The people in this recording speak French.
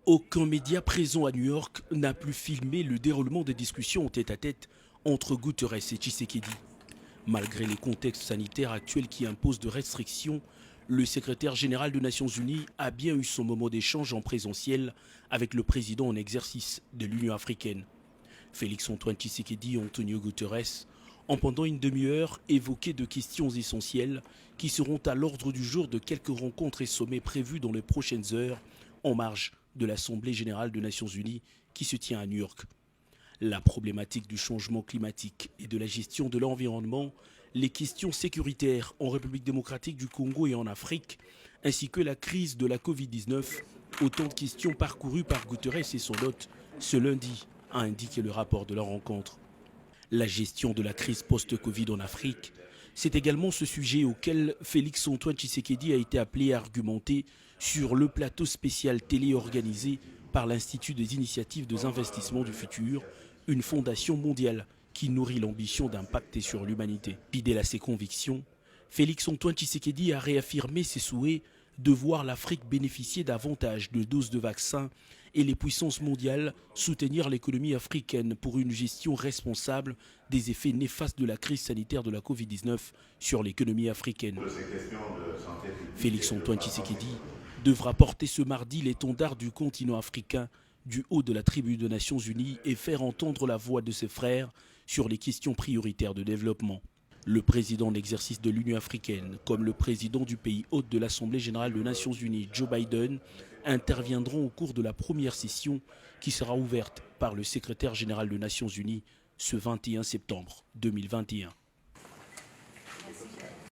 Aucun média présent à New York n'a pu filmer le déroulement des discussions en tête-à-tête entre Guterres et Tshisekedi. Malgré les contextes sanitaires actuels qui imposent de restrictions, le secrétaire général des Nations Unies a bien eu son moment d'échange en présentiel avec le président en exercice de l'Union africaine. Félix-Antoine Tshisekedi et Antonio Guterres ont pendant une demi-heure évoqué de questions essentielles qui seront à l'ordre du jour de quelques rencontres et sommets prévus dans les prochaines heures en marge de l'Assemblée générale des Nations Unies qui se tient à New York. La problématique du changement climatique et de la gestion de l'environnement, les questions sécuritaires en République démocratique du Congo et en Afrique, ainsi que la crise de la Covid-19, autant de questions parcourues par Guterres et son hôte ce lundi, a indiqué le rapport de leur rencontre. La gestion de la crise post-Covid en Afrique, c'est également ce sujet auquel Félix-Antoine Tshisekedi a été appelé à argumenter sur le plateau spécial télé organisé par l'Institut des initiatives des investissements du futur, une fondation mondiale qui nourrit l'ambition d'impacter sur l'humanité. Fidèle à ses convictions, Félix-Antoine Tshisekedi a réaffirmé ses souhaits de voir l'Afrique bénéficier davantage de doses de vaccins et les puissances mondiales soutenir l'économie africaine pour une gestion responsable des effets néfastes de la crise sanitaire de la Covid-19 sur l'économie africaine. Félix-Antoine Tshisekedi devra porter ce mardi l'étendard du continent africain du haut de la tribune des Nations Unies et faire entendre la voix de ses frères sur les questions prioritaires de développement. Le président en exercice de l'Union africaine, comme le président du pays hôte de l'Assemblée générale des Nations Unies, Joe Biden, interviendront au cours de la première session qui sera ouverte par le secrétaire général des Nations Unies ce 21 septembre 2021.